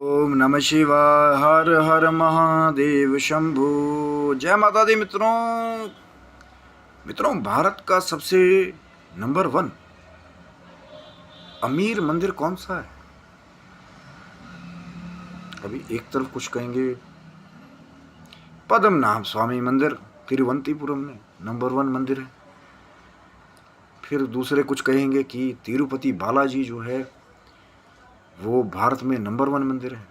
ओम नमः शिवाय। हर हर महादेव शंभु। जय माता दी। मित्रों भारत का सबसे नंबर 1 अमीर मंदिर कौन सा है? अभी एक तरफ कुछ कहेंगे पद्मनाभ स्वामी मंदिर तिरुवनंतपुरम में नंबर 1 मंदिर है, फिर दूसरे कुछ कहेंगे कि तिरुपति बालाजी जो है वो भारत में नंबर 1 मंदिर है।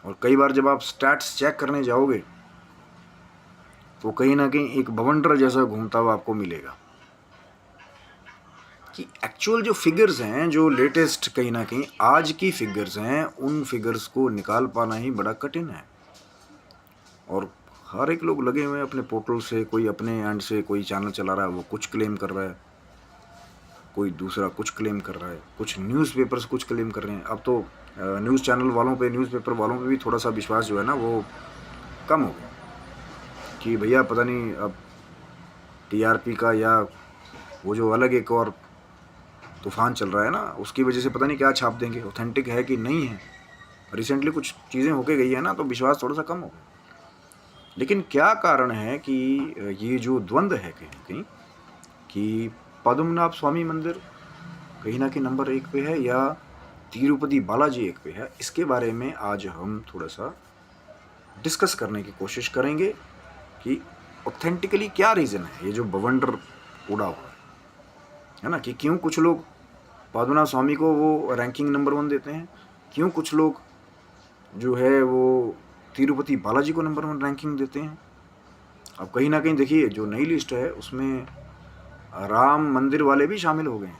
और कई बार जब आप स्टैट्स चेक करने जाओगे तो कहीं ना कहीं एक बवंडर जैसा घूमता हुआ आपको मिलेगा कि एक्चुअल जो फिगर्स हैं, जो लेटेस्ट कहीं ना कहीं आज की फिगर्स हैं, उन फिगर्स को निकाल पाना ही बड़ा कठिन है। और हर एक लोग लगे हुए हैं अपने पोर्टल से, कोई अपने एंड से कोई चैनल चला रहा है, वो कुछ क्लेम कर रहा है, कोई दूसरा कुछ क्लेम कर रहा है, कुछ न्यूज़पेपर्स कुछ क्लेम कर रहे हैं। अब तो न्यूज़ चैनल वालों पे, न्यूज़पेपर वालों पे भी थोड़ा सा विश्वास जो है ना वो कम हो गया कि भैया पता नहीं अब टीआरपी का या वो जो अलग एक और तूफान चल रहा है ना, उसकी वजह से पता नहीं क्या छाप देंगे, ऑथेंटिक है कि नहीं है। रिसेंटली कुछ चीज़ें होके गई है ना, तो विश्वास थोड़ा सा कम हो गया। लेकिन क्या कारण है कि ये जो द्वंद्व है कहीं ना कहीं कि पद्मनाभ स्वामी मंदिर कहीं ना कहीं नंबर 1 पे है या तिरुपति बालाजी 1 पे है, इसके बारे में आज हम थोड़ा सा डिस्कस करने की कोशिश करेंगे कि ऑथेंटिकली क्या रीज़न है ये जो बवंडर उड़ा हुआ है ना, कि क्यों कुछ लोग पद्मनाभ स्वामी को वो रैंकिंग नंबर 1 देते हैं, क्यों कुछ लोग जो है वो तिरुपति बालाजी को नंबर 1 रैंकिंग देते हैं। अब कहीं ना कहीं देखिए जो नई लिस्ट है उसमें राम मंदिर वाले भी शामिल हो गए हैं।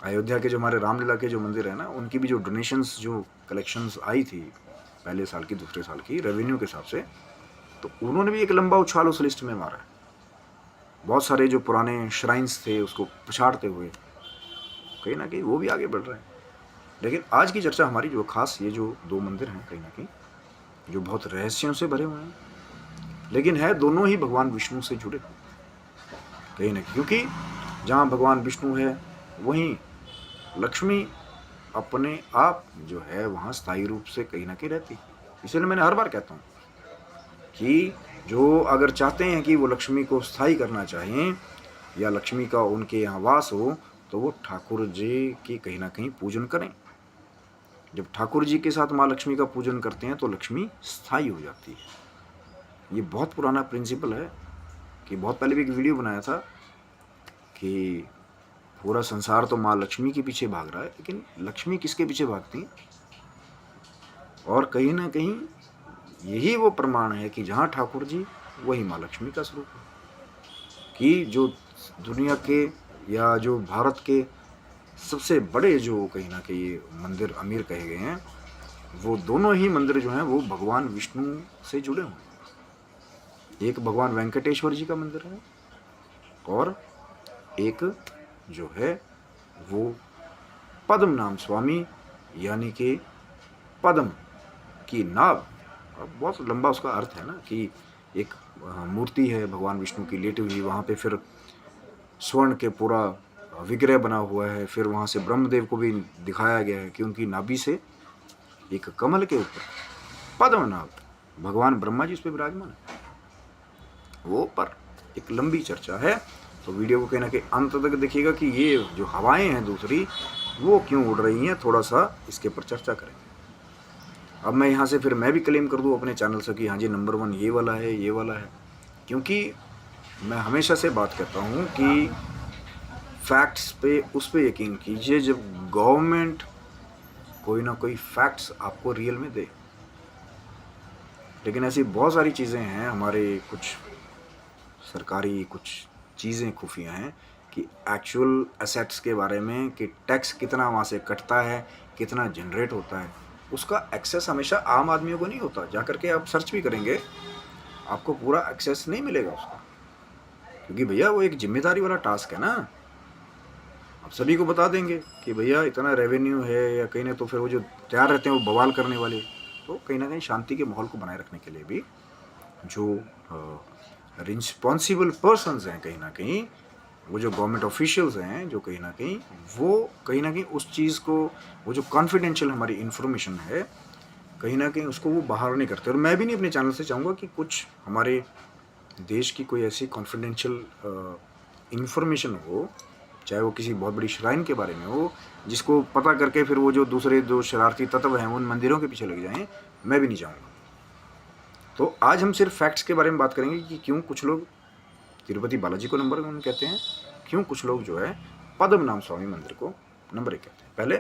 अयोध्या के जो हमारे रामलीला के जो मंदिर है ना, उनकी भी जो डोनेशंस जो कलेक्शंस आई थी पहले साल की, दूसरे साल की रेवेन्यू के हिसाब से, तो उन्होंने भी एक लंबा उछाल उस लिस्ट में मारा है। बहुत सारे जो पुराने श्राइन्स थे उसको पछाड़ते हुए कहीं ना कहीं वो भी आगे बढ़ रहे हैं। लेकिन आज की चर्चा हमारी जो खास ये जो 2 मंदिर हैं कहीं ना कहीं जो बहुत रहस्यों से भरे हुए हैं, लेकिन है दोनों ही भगवान विष्णु से जुड़े कहीं ना कहीं, क्योंकि जहाँ भगवान विष्णु है वहीं लक्ष्मी अपने आप जो है वहाँ स्थायी रूप से कहीं ना कहीं रहती। इसलिए मैंने हर बार कहता हूँ कि जो अगर चाहते हैं कि वो लक्ष्मी को स्थायी करना चाहें या लक्ष्मी का उनके यहाँ वास हो, तो वो ठाकुर जी की कहीं ना कहीं पूजन करें। जब ठाकुर जी के साथ माँ लक्ष्मी का पूजन करते हैं तो लक्ष्मी स्थायी हो जाती है। ये बहुत पुराना प्रिंसिपल है कि बहुत पहले भी एक वीडियो बनाया था कि पूरा संसार तो माँ लक्ष्मी के पीछे भाग रहा है, लेकिन लक्ष्मी किसके पीछे भागती है? और कहीं ना कहीं यही वो प्रमाण है कि जहाँ ठाकुर जी वही माँ लक्ष्मी का स्वरूप है, कि जो दुनिया के या जो भारत के सबसे बड़े जो कहीं ना कहीं मंदिर अमीर कहे गए हैं, वो दोनों ही मंदिर जो हैं वो भगवान विष्णु से जुड़े हुए हैं। एक भगवान वेंकटेश्वर जी का मंदिर है और एक जो है वो पद्मनाभ स्वामी यानी कि पद्म की नाव। बहुत लंबा उसका अर्थ है ना कि एक मूर्ति है भगवान विष्णु की लेटी हुई, वहाँ पे फिर स्वर्ण के पूरा विग्रह बना हुआ है, फिर वहाँ से ब्रह्मदेव को भी दिखाया गया है कि उनकी नाभि से एक कमल के ऊपर पद्मनाभ भगवान ब्रह्मा जी उस पर विराजमान है। वो पर एक लंबी चर्चा है, तो वीडियो को कहीं ना कहीं अंत तक देखिएगा कि ये जो हवाएं हैं दूसरी वो क्यों उड़ रही हैं, थोड़ा सा इसके ऊपर चर्चा करेंगे। अब मैं यहाँ से फिर मैं भी क्लेम कर दूँ अपने चैनल से कि हाँ जी नंबर 1 ये वाला है, ये वाला है, क्योंकि मैं हमेशा से बात करता हूँ कि फैक्ट्स पे उस पर यकीन कीजिए जब गवर्नमेंट कोई ना कोई फैक्ट्स आपको रियल में दे। लेकिन ऐसी बहुत सारी चीज़ें हैं, हमारे कुछ सरकारी कुछ चीज़ें खुफिया हैं कि एक्चुअल एसेट्स के बारे में कि टैक्स कितना वहाँ से कटता है, कितना जनरेट होता है, उसका एक्सेस हमेशा आम आदमियों को नहीं होता। जा करके आप सर्च भी करेंगे आपको पूरा एक्सेस नहीं मिलेगा उसका, क्योंकि भैया वो एक जिम्मेदारी वाला टास्क है ना। आप सभी को बता देंगे कि भैया इतना रेवेन्यू है या कहीं ना, तो फिर वो जो तैयार रहते हैं वो बवाल करने वाले, तो कहीं ना कहीं शांति के माहौल को बनाए रखने के लिए भी जो रिस्पॉन्सिबल पर्सन्स हैं कहीं ना कहीं वो जो गवर्नमेंट ऑफिशियल्स हैं जो कहीं ना कहीं उस चीज़ को, वो जो कॉन्फिडेंशियल हमारी इन्फॉर्मेशन है कहीं ना कहीं उसको वो बाहर नहीं करते। और मैं भी नहीं अपने चैनल से चाहूँगा कि कुछ हमारे देश की कोई ऐसी कॉन्फिडेंशियल इन्फॉर्मेशन हो, चाहे वो किसी बहुत बड़ी श्राइन के बारे में हो, जिसको पता करके फिर वो जो दूसरे जो शरारती तत्व हैं उन मंदिरों के पीछे लग जाएं, मैं भी नहीं चाहूँगा। तो आज हम सिर्फ फैक्ट्स के बारे में बात करेंगे कि क्यों कुछ लोग तिरुपति बालाजी को नंबर 1 कहते हैं, क्यों कुछ लोग जो है पद्मनाभ स्वामी मंदिर को नंबर 1 कहते हैं। पहले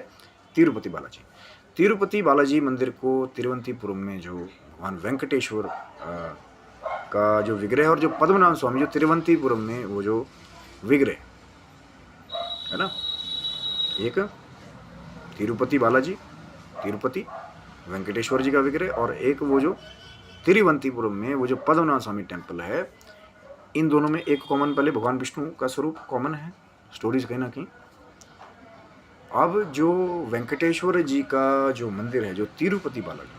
तिरुपति बालाजी मंदिर को तिरुवनंतपुरम में जो भगवान वेंकटेश्वर का जो विग्रह है, और जो पद्मनाभ स्वामी जो तिरुवनंतपुरम में वो जो विग्रह है ना, एक तिरुपति बालाजी, तिरुपति वेंकटेश्वर जी का विग्रह, और एक वो जो तिरुवनंतपुरम में वो जो पद्मनाभ स्वामी टेम्पल है, इन दोनों में एक कॉमन, पहले भगवान विष्णु का स्वरूप कॉमन है, स्टोरीज कहीं ना कहीं। अब जो वेंकटेश्वर जी का जो मंदिर है, जो तिरुपति बालाजी,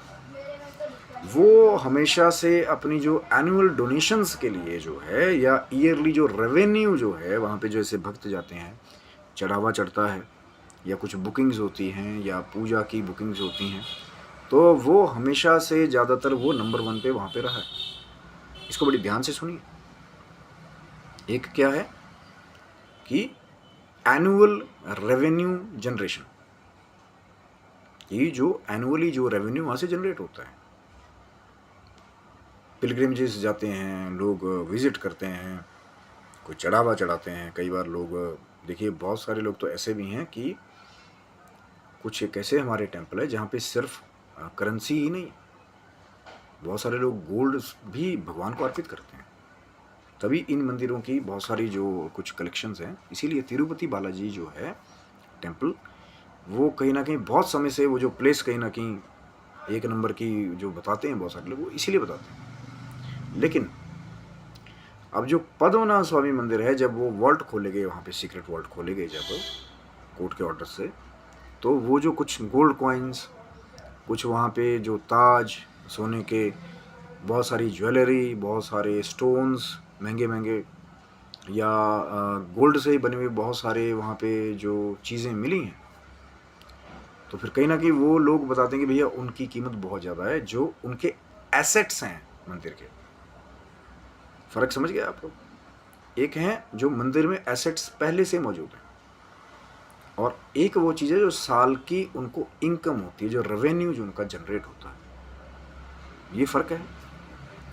वो हमेशा से अपनी जो एनुअल डोनेशंस के लिए जो है, या ईयरली जो रेवेन्यू जो है, वहाँ पे जो ऐसे भक्त जाते हैं, चढ़ावा चढ़ता है, या कुछ बुकिंग्स होती हैं, या पूजा की बुकिंग्स होती हैं, तो वो हमेशा से ज़्यादातर वो नंबर 1 पे वहाँ पे रहा है। इसको बड़ी ध्यान से सुनिए। एक क्या है कि एनुअल रेवेन्यू जनरेशन, ये जो एनुअली जो रेवेन्यू वहाँ से जनरेट होता है, पिलग्रिमेजेस जाते हैं लोग, विजिट करते हैं, कोई चढ़ावा चढ़ाते हैं। कई बार लोग, देखिए बहुत सारे लोग तो ऐसे भी हैं कि कुछ एक ऐसे हमारे टेम्पल है जहाँ पे सिर्फ करेंसी ही नहीं, बहुत सारे लोग गोल्ड भी भगवान को अर्पित करते हैं। तभी इन मंदिरों की बहुत सारी जो कुछ कलेक्शंस हैं। इसीलिए तिरुपति बालाजी जो है टेम्पल, वो कहीं ना कहीं बहुत समय से वो जो प्लेस कहीं ना कहीं एक नंबर की जो बताते हैं बहुत सारे लोग, वो इसीलिए बताते हैं। लेकिन अब जो पद्मनाभ स्वामी मंदिर है, जब वो वॉल्ट खोले गए, वहाँ पे सीक्रेट वॉल्ट खोले गए जब कोर्ट के ऑर्डर से, तो वो जो कुछ गोल्ड कॉइन्स, कुछ वहाँ पे जो ताज सोने के, बहुत सारी ज्वेलरी, बहुत सारे स्टोन्स महंगे महंगे, या गोल्ड से ही बने हुए बहुत सारे वहाँ पे जो चीज़ें मिली हैं, तो फिर कहीं ना कहीं वो लोग बताते हैं कि भैया उनकी कीमत बहुत ज़्यादा है, जो उनके एसेट्स हैं मंदिर के। फ़र्क समझ गया आप लोग? एक है जो मंदिर में एसेट्स पहले से मौजूद हैं, और एक वो चीज़ है जो साल की उनको इनकम होती है, जो रेवेन्यू जो उनका जनरेट होता है। ये फ़र्क है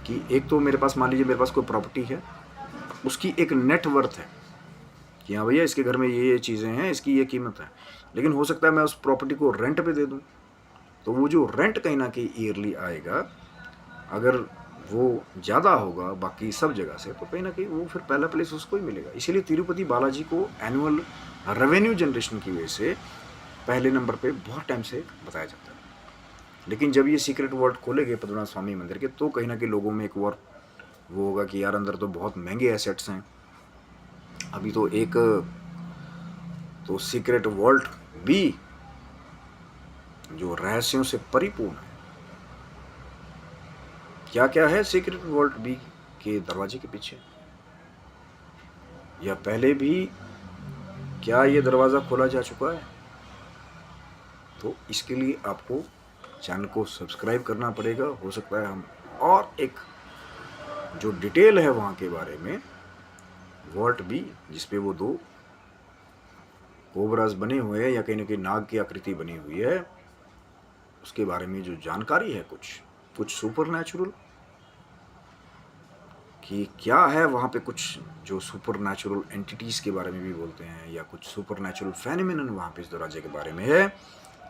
कि एक तो मेरे पास, मान लीजिए मेरे पास कोई प्रॉपर्टी है, उसकी एक नेट वर्थ है कि हाँ भैया इसके घर में ये चीज़ें हैं, इसकी ये कीमत है। लेकिन हो सकता है मैं उस प्रॉपर्टी को रेंट पे दे दूँ, तो वो जो रेंट कहीं ना कहीं ईयरली आएगा, अगर वो ज़्यादा होगा बाकी सब जगह से, तो कहीं ना कहीं वो फिर पहला प्लेस उसको ही मिलेगा। इसीलिए तिरुपति बालाजी को एनुअल रेवेन्यू जनरेशन की वजह से पहले नंबर पे बहुत टाइम से बताया जाता है। लेकिन जब ये सीक्रेट वॉल्ट खोले गए पद्मनाभ स्वामी मंदिर के, तो कहीं ना कहीं लोगों में एक और वो होगा कि यार अंदर तो बहुत महंगे एसेट्स हैं। अभी तो एक तो सीक्रेट वॉल्ट भी जो रहस्यों से परिपूर्ण है। क्या क्या है सीक्रेट वॉल्ट बी के दरवाजे के पीछे, या पहले भी क्या ये दरवाज़ा खोला जा चुका है? तो इसके लिए आपको चैनल को सब्सक्राइब करना पड़ेगा। हो सकता है हम और एक जो डिटेल है वहाँ के बारे में, वॉल्ट बी जिसपे वो 2 कोबराज बने हुए हैं, या कहीं ना कहीं नाग की आकृति बनी हुई है, उसके बारे में जो जानकारी है, कुछ सुपर नेचुरल कि क्या है वहाँ पे, कुछ जो सुपर नेचुरल एंटिटीज़ के बारे में भी बोलते हैं, या कुछ सुपर नेचुरल फेनोमेनन वहाँ पे इस दरवाजे के बारे में है।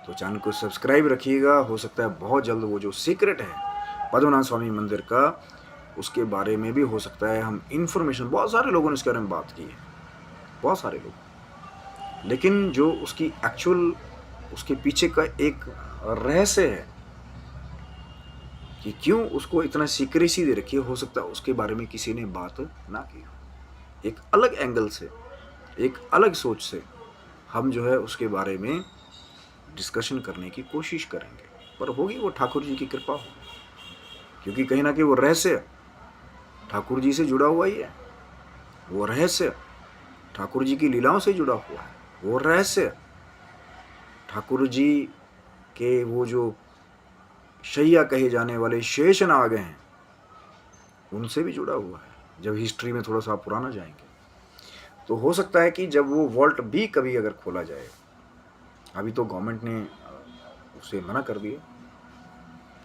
तो चैनल को सब्सक्राइब रखिएगा। हो सकता है बहुत जल्द वो जो सीक्रेट है पद्मनाभ स्वामी मंदिर का, उसके बारे में भी हो सकता है हम इन्फॉर्मेशन, बहुत सारे लोगों ने इसके बारे में बात की है, बहुत सारे लोग, लेकिन जो उसकी एक्चुअल उसके पीछे का एक रहस्य है कि क्यों उसको इतना सीक्रेसी दे रखी है, हो सकता है उसके बारे में किसी ने बात ना की हो। एक अलग एंगल से, एक अलग सोच से हम जो है उसके बारे में डिस्कशन करने की कोशिश करेंगे, पर होगी वो ठाकुर जी की कृपा होगी, क्योंकि कहीं ना कहीं वो रहस्य ठाकुर जी से जुड़ा हुआ ही है। वो रहस्य ठाकुर जी की लीलाओं से जुड़ा हुआ है, वो रहस्य ठाकुर जी के वो जो शैया कहे जाने वाले शेषनाग हैं उनसे भी जुड़ा हुआ है। जब हिस्ट्री में थोड़ा सा आप पुराना जाएंगे तो हो सकता है कि जब वो वॉल्ट भी कभी अगर खोला जाए, अभी तो गवर्नमेंट ने उसे मना कर दिया,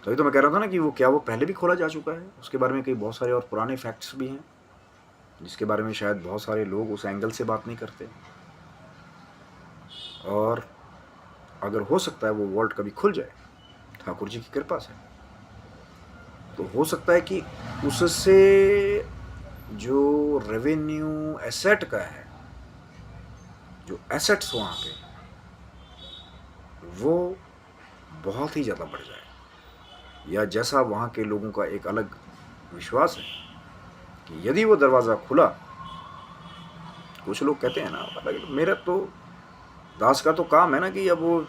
तभी तो मैं कह रहा था ना कि वो क्या वो पहले भी खोला जा चुका है, उसके बारे में कई बहुत सारे और पुराने फैक्ट्स भी हैं जिसके बारे में शायद बहुत सारे लोग उस एंगल से बात नहीं करते। और अगर हो सकता है वो वॉल्ट कभी खुल जाए ठाकुर जी की कृपा से, तो हो सकता है कि उससे जो रेवेन्यू एसेट का है, जो एसेट्स वहाँ पे, वो बहुत ही ज़्यादा बढ़ जाए। या जैसा वहाँ के लोगों का एक अलग विश्वास है कि यदि वो दरवाज़ा खुला, कुछ लोग कहते हैं ना, अलग, मेरा तो दास का तो काम है ना कि अब वो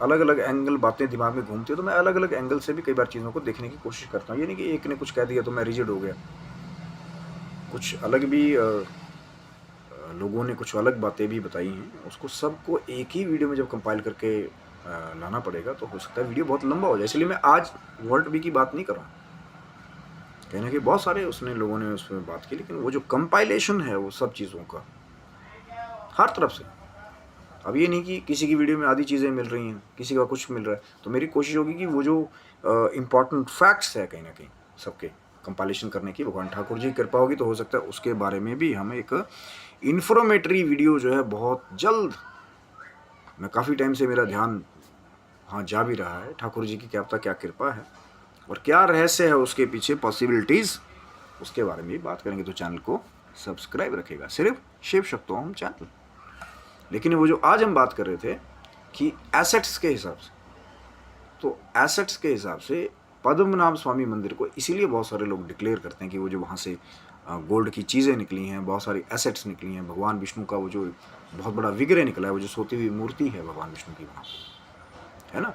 अलग अलग एंगल बातें दिमाग में घूमती है, तो मैं अलग अलग एंगल से भी कई बार चीज़ों को देखने की कोशिश करता हूँ। ये नहीं कि एक ने कुछ कह दिया तो मैं रिजिड हो गया, कुछ अलग भी लोगों ने कुछ अलग बातें भी बताई हैं, उसको सबको एक ही वीडियो में जब कंपाइल करके लाना पड़ेगा तो हो सकता है वीडियो बहुत लंबा हो जाए। इसलिए मैं आज वॉल्ट बी की बात नहीं कर रहा हूँ, कहना कि बहुत सारे उसने लोगों ने उसमें बात की, लेकिन वो जो कंपाइलेशन है वो सब चीज़ों का हर तरफ से, अब ये नहीं कि किसी की वीडियो में आधी चीज़ें मिल रही हैं, किसी का कुछ मिल रहा है, तो मेरी कोशिश होगी कि वो जो इम्पॉर्टेंट फैक्ट्स है कहीं ना कहीं सबके कंपाइलेशन करने की, भगवान ठाकुर जी की कृपा होगी तो हो सकता है उसके बारे में भी हम एक इन्फॉर्मेटरी वीडियो जो है बहुत जल्द, मैं काफ़ी टाइम से मेरा ध्यान हाँ जा भी रहा है, ठाकुर जी की क्या पता क्या कृपा है और क्या रहस्य है उसके पीछे, पॉसिबिलिटीज़, उसके बारे में भी बात करेंगे। तो चैनल को सब्सक्राइब रखेगा, सिर्फ शिव शक्तोम चैनल। लेकिन वो जो आज हम बात कर रहे थे कि एसेट्स के हिसाब से, तो एसेट्स के हिसाब से पद्मनाभ स्वामी मंदिर को इसीलिए बहुत सारे लोग डिक्लेयर करते हैं कि वो जो वहाँ से गोल्ड की चीज़ें निकली हैं, बहुत सारी एसेट्स निकली हैं, भगवान विष्णु का वो जो बहुत बड़ा विग्रह निकला है, वो जो सोती हुई मूर्ति है भगवान विष्णु की वहाँ है ना,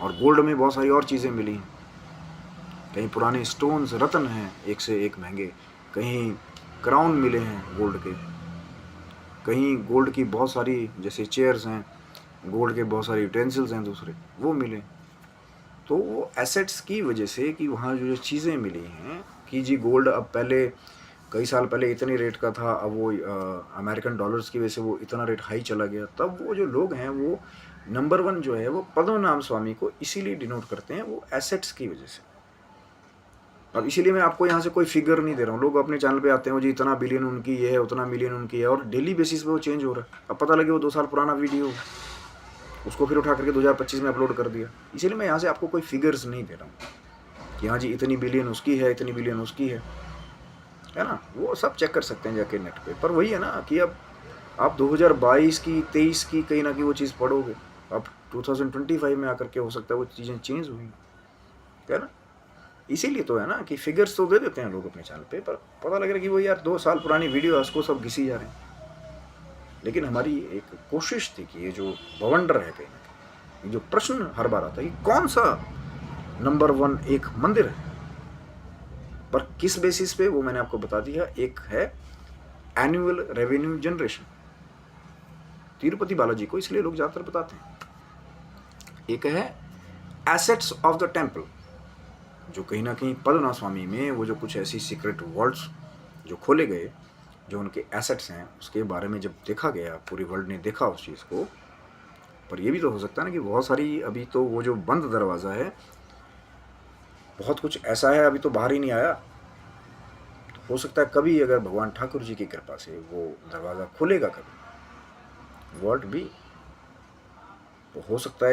और गोल्ड में बहुत सारी और चीज़ें मिली हैं, कहीं पुराने स्टोन्स रत्न हैं एक से एक महंगे, कहीं क्राउन मिले हैं गोल्ड के, कहीं गोल्ड की बहुत सारी जैसे चेयर्स हैं, गोल्ड के बहुत सारे यूटेंसिल्स हैं दूसरे वो मिले। तो वो एसेट्स की वजह से कि वहाँ जो चीज़ें मिली हैं कि जी गोल्ड अब पहले कई साल पहले इतने रेट का था, अब वो अमेरिकन डॉलर्स की वजह से वो इतना रेट हाई चला गया, तब वो जो लोग हैं वो नंबर 1 जो है वो पद्मनाभ स्वामी को इसीलिए डिनोट करते हैं, वो एसेट्स की वजह से। अब इसीलिए मैं आपको यहाँ से कोई फिगर नहीं दे रहा हूँ, लोग अपने चैनल पे आते हैं जी इतना बिलियन उनकी है, उतना मिलियन उनकी है, और डेली बेसिस पे वो चेंज हो रहा है। अब पता लगे वो 2 साल पुराना वीडियो, उसको फिर उठा करके 2025 में अपलोड कर दिया। इसीलिए मैं यहाँ से आपको कोई फिगर्स नहीं दे रहा हूँ कि हाँ जी इतनी बिलियन उसकी है, इतनी बिलियन उसकी है ना, वो सब चेक कर सकते हैं जाके नेट पे। पर वही है ना कि अब आप 2022 की 23 की कहीं ना कहीं वो चीज़ पढ़ोगे, अब 2025 में आकर के हो सकता है वो चीज़ें चेंज हुई है ना। इसीलिए तो है ना कि फिगर्स तो दे देते हैं लोग अपने चैनल पे, पर पता लग रहा है कि वो यार 2 साल पुरानी वीडियो है उसको सब घिसी जा रहे हैं। लेकिन हमारी एक कोशिश थी कि ये जो बवंडर है कहीं ना कहीं, ये जो प्रश्न हर बार आता है कि कौन सा नंबर 1 एक मंदिर है, पर किस बेसिस पे, वो मैंने आपको बता दिया। एक है annual revenue generation, Tirupati Balaji को इसलिए लोग ज़्यादातर बताते हैं। एक है एसेट्स ऑफ द टेम्पल, जो कहीं ना कहीं पद्मनाभ स्वामी में वो जो कुछ ऐसी सीक्रेट वॉल्ट्स जो खोले गए, जो उनके एसेट्स हैं, उसके बारे में जब देखा गया, पूरी वर्ल्ड ने देखा उस चीज़ को। पर ये भी तो हो सकता है ना कि बहुत सारी, अभी तो वो जो बंद दरवाज़ा है, बहुत कुछ ऐसा है अभी तो बाहर ही नहीं आया। तो हो सकता है कभी अगर भगवान ठाकुर जी की कृपा से वो दरवाज़ा खुलेगा कभी वॉल्ट भी, तो हो सकता है